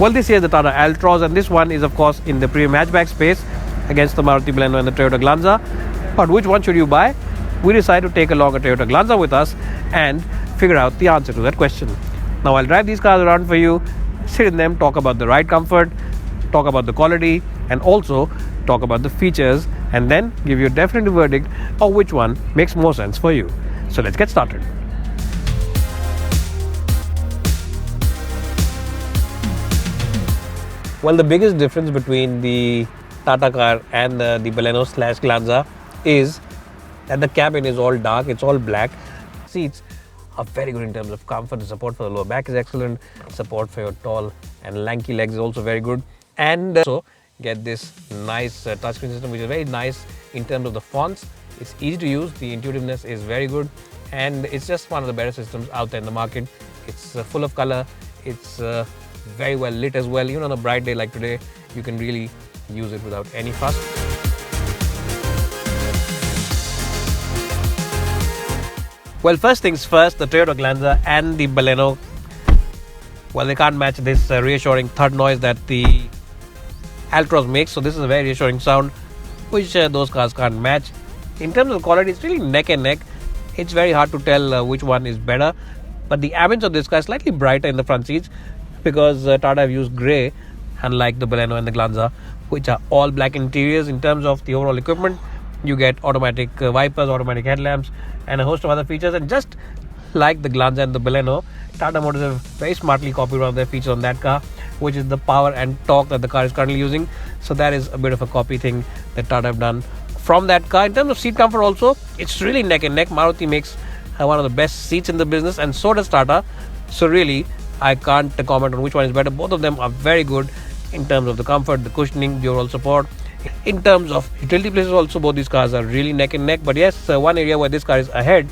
Well, this here is the Tata Altroz, and this one is of course in the premium hatchback space against the Maruti Baleno and the Toyota Glanza. But which one should you buy? We decided to take along a Toyota Glanza with us and figure out the answer to that question. Now I'll drive these cars around for you, sit in them, talk about the ride comfort, talk about the quality, and also talk about the features, and then give you a definitive verdict of which one makes more sense for you. So let's get started. Well, the biggest difference between the Tata car and the Baleno / Glanza is that the cabin is all dark, it's all black. Seats are very good in terms of comfort. The support for the lower back is excellent. Support for your tall and lanky legs is also very good. And also get this nice touchscreen system, which is very nice in terms of the fonts. It's easy to use, the intuitiveness is very good, and it's just one of the better systems out there in the market. It's full of color, it's very well lit as well. Even on a bright day like today, you can really use it without any fuss. Well, first things first, the Toyota Glanza and the Baleno, well, they can't match this reassuring thud noise that the Altroz makes. So this is a very reassuring sound which those cars can't match. In terms of quality, it's really neck and neck. It's very hard to tell which one is better, but the ambience of this car is slightly brighter in the front seats because Tata have used grey, unlike the Baleno and the Glanza, which are all black interiors. In terms of the overall equipment, you get automatic wipers, automatic headlamps, and a host of other features. And just like the Glanza and the Baleno, Tata Motors have very smartly copied one of their features on that car, which is the power and torque that the car is currently using. So that is a bit of a copy thing that Tata have done from that car. In terms of seat comfort also, it's really neck and neck. Maruti makes one of the best seats in the business, and so does Tata. So really, I can't comment on which one is better. Both of them are very good in terms of the comfort, the cushioning, the overall support. In terms of utility places also, both these cars are really neck and neck. But yes, one area where this car is ahead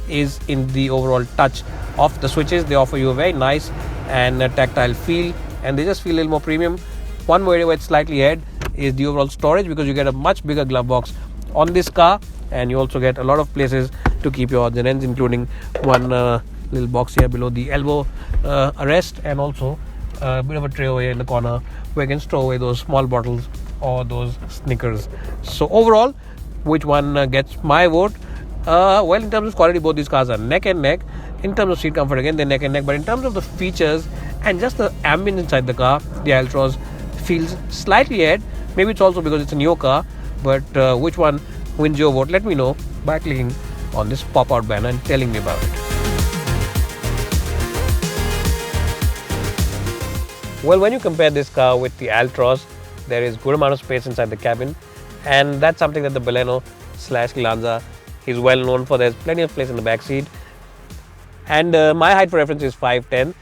is in the overall touch of the switches. They offer you a very nice and tactile feel, and they just feel a little more premium. One more area where it's slightly ahead is the overall storage, because you get a much bigger glove box on this car, and you also get a lot of places to keep your odds and ends, including one little box here below the elbow arrest, and also a bit of a tray over here in the corner where you can store away those small bottles or those Snickers. So overall, which one gets my vote? Well, in terms of quality, both these cars are neck and neck. In terms of seat comfort, again, they're neck and neck. But in terms of the features and just the ambience inside the car, the Altroz feels slightly ahead. Maybe it's also because it's a new car. But which one wins your vote? Let me know by clicking on this pop-out banner and telling me about it. Well, when you compare this car with the Altroz, there is good amount of space inside the cabin, and that's something that the Baleno / Glanza is well known for. There's plenty of place in the back seat, and my height for reference is 5'10".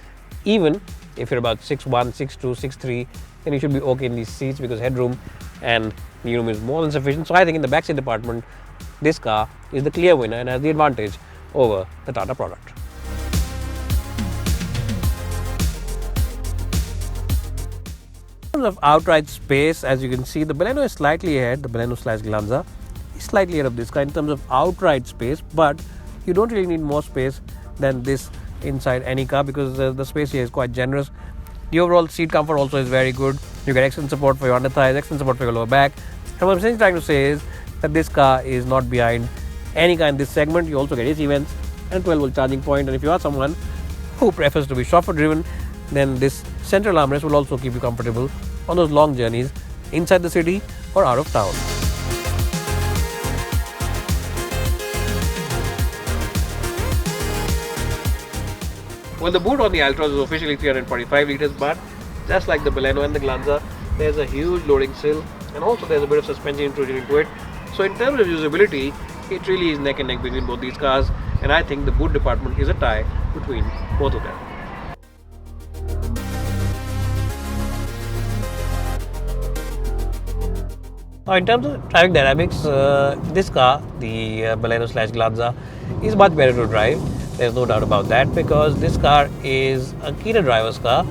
Even if you're about 6'1", 6'2", 6'3", then you should be okay in these seats, because headroom and legroom is more than sufficient. So I think in the back seat department, this car is the clear winner and has the advantage over the Tata product. In terms of outright space, as you can see, the Baleno is /slightly ahead. The Baleno / Glanza is slightly ahead of this car in terms of outright space, but you don't really need more space than this inside any car, because the space here is quite generous. The overall seat comfort also is very good. You get excellent support for your under thighs, excellent support for your lower back. And what I'm essentially trying to say is that this car is not behind any car in this segment. You also get AC vents and 12-volt charging point. And if you are someone who prefers to be chauffeur driven, then this central armrest will also keep you comfortable on those long journeys inside the city or out of town. Well, the boot on the Altroz is officially 345 litres, but just like the Baleno and the Glanza, there's a huge loading sill, and also there's a bit of suspension intrusion into it. So in terms of usability, it really is neck and neck between both these cars, and I think the boot department is a tie between both of them. Now, in terms of driving dynamics, this car, the Baleno / Glanza, is much better to drive. There's no doubt about that, because this car is a keener driver's car,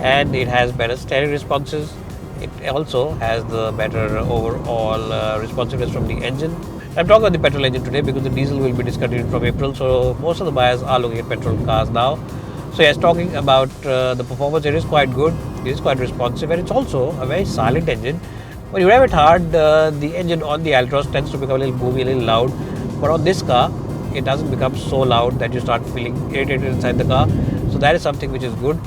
and it has better steering responses. It also has the better overall responsiveness from the engine. I'm talking about the petrol engine today because the diesel will be discontinued from April, so most of the buyers are looking at petrol cars now. So yes, talking about the performance, it is quite good. It is quite responsive, and it's also a very silent engine. When you rev it hard, the engine on the Altroz tends to become a little boomy, a little loud. But on this car, it doesn't become so loud that you start feeling irritated inside the car. So that is something which is good.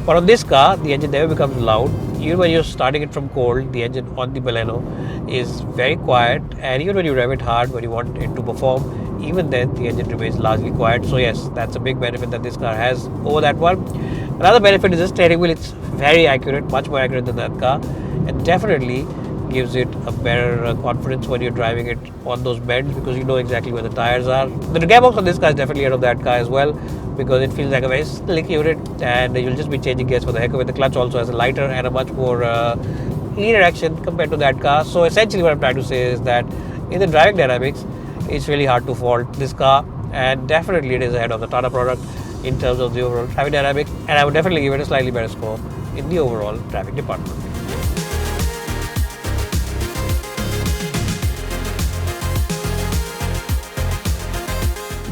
But on this car, the engine never becomes loud. Even when you're starting it from cold, the engine on the Baleno is very quiet. And even when you rev it hard, when you want it to perform, even then the engine remains largely quiet. So yes, that's a big benefit that this car has over that one. Another benefit is the steering wheel. It's very accurate, much more accurate than that car, and definitely gives it a better confidence when you're driving it on those bends, because you know exactly where the tires are. The gearbox on this car is definitely ahead of that car as well, because it feels like a very slick unit, and you'll just be changing gears for the heck of it. The clutch also has a lighter and a much more leaner action compared to that car. So essentially what I'm trying to say is that in the driving dynamics, it's really hard to fault this car, and definitely it is ahead of the Tata product in terms of the overall driving dynamics, and I would definitely give it a slightly better score in the overall driving department.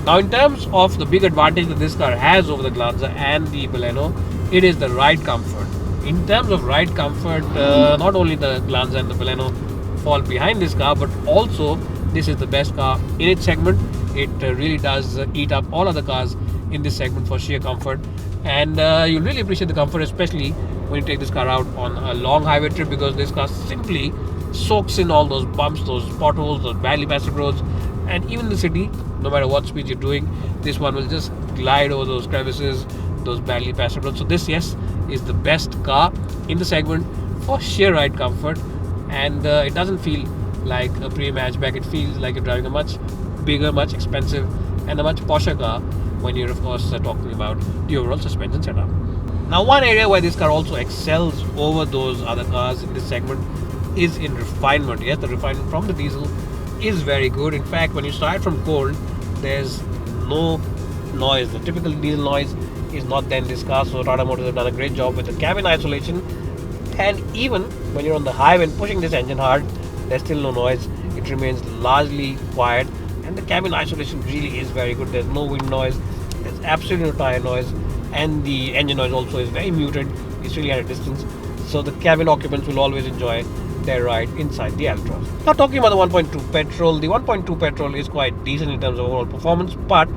Now, in terms of the big advantage that this car has over the Glanza and the Baleno, it is the ride comfort. In terms of ride comfort, not only the Glanza and the Baleno fall behind this car, but also this is the best car in its segment. It really does eat up all other cars in this segment for sheer comfort, and you'll really appreciate the comfort, especially when you take this car out on a long highway trip, because this car simply soaks in all those bumps, those potholes, those badly pastured roads, and even in the city, no matter what speed you're doing, this one will just glide over those crevices, those badly pastured roads. So this, yes, is the best car in the segment for sheer ride comfort, and it doesn't feel like a premium hatchback. It feels like you're driving a much bigger, much expensive, and a much posher car when you're, of course, talking about the overall suspension setup. Now, one area where this car also excels over those other cars in this segment is in refinement. Yes, the refinement from the diesel is very good. In fact, when you start from cold, there's no noise. The typical diesel noise is not there in this car. So Tata Motors have done a great job with the cabin isolation, and even when you're on the highway and pushing this engine hard, there's still no noise. It remains largely quiet, and the cabin isolation really is very good. There's no wind noise, there's absolutely no tire noise, and the engine noise also is very muted. It's really at a distance, so the cabin occupants will always enjoy their ride inside the Altroz. Now, talking about the 1.2 petrol, the 1.2 petrol is quite decent in terms of overall performance, but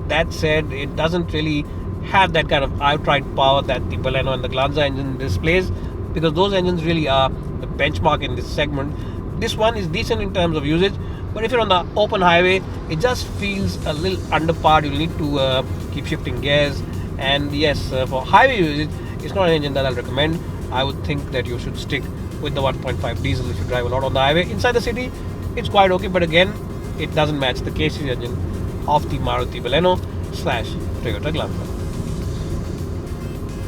that said, it doesn't really have that kind of outright power that the Baleno and the Glanza engine displays, because those engines really are the benchmark in this segment. This one is decent in terms of usage, but if you're on the open highway, it just feels a little underpowered. You'll need to keep shifting gears, and yes, for highway usage, it's not an engine that I'll recommend. I would think that you should stick with the 1.5 diesel if you drive a lot on the highway. Inside the city, it's quite okay, but again, it doesn't match the KC engine of the Maruti Baleno / Toyota Glanza.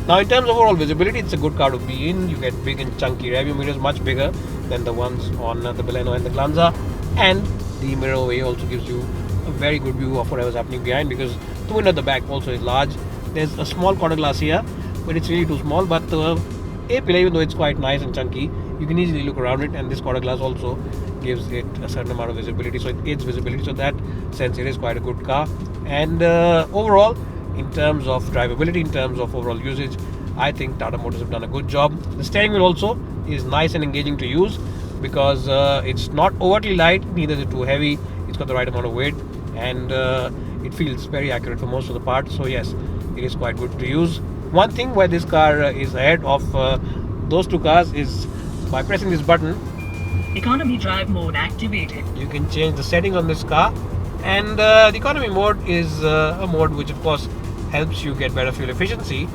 Now, in terms of overall visibility, it's a good car to be in. You get big and chunky rearview mirrors, much bigger than the ones on the Baleno and the Glanza, and the mirror away also gives you a very good view of whatever's happening behind, because the window at the back also is large. There's a small quarter glass here, but it's really too small. But the A-pillar, even though it's quite nice and chunky, you can easily look around it, and this quarter glass also gives it a certain amount of visibility, so it aids visibility. So that sense, it is quite a good car. And overall, in terms of drivability, in terms of overall usage, I think Tata Motors have done a good job. The steering wheel also is nice and engaging to use, because it's not overtly light, neither is it too heavy. It's got the right amount of weight, and it feels very accurate for most of the parts. So yes, it is quite good to use. One thing where this car is ahead of those two cars is by pressing this button, economy drive mode activated. You can change the settings on this car, and the economy mode is a mode which, of course, helps you get better fuel efficiency,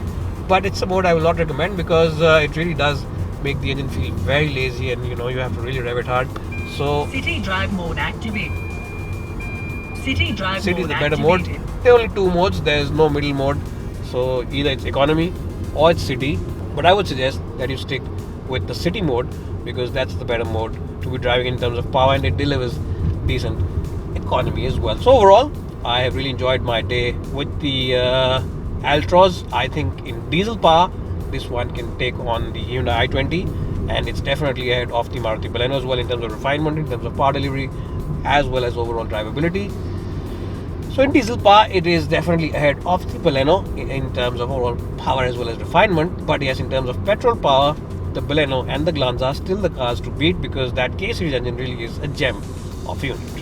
but it's a mode I will not recommend, because it really does make the engine feel very lazy, and you have to really rev it hard. So city drive mode activated. City drive city mode is the better activated. mode. There are only two modes. There is no middle mode, so either it's economy or it's city, but I would suggest that you stick with the city mode, because that's the better mode to be driving in terms of power, and it delivers decent economy as well. So overall, I have really enjoyed my day with the Altroz. I think in diesel power, this one can take on the Hyundai i20, and it's definitely ahead of the Maruti Baleno as well in terms of refinement, in terms of power delivery, as well as overall drivability. So in diesel power, it is definitely ahead of the Baleno in terms of overall power as well as refinement. But yes, in terms of petrol power, the Baleno and the Glanza are still the cars to beat, because that K series engine really is a gem of a unit.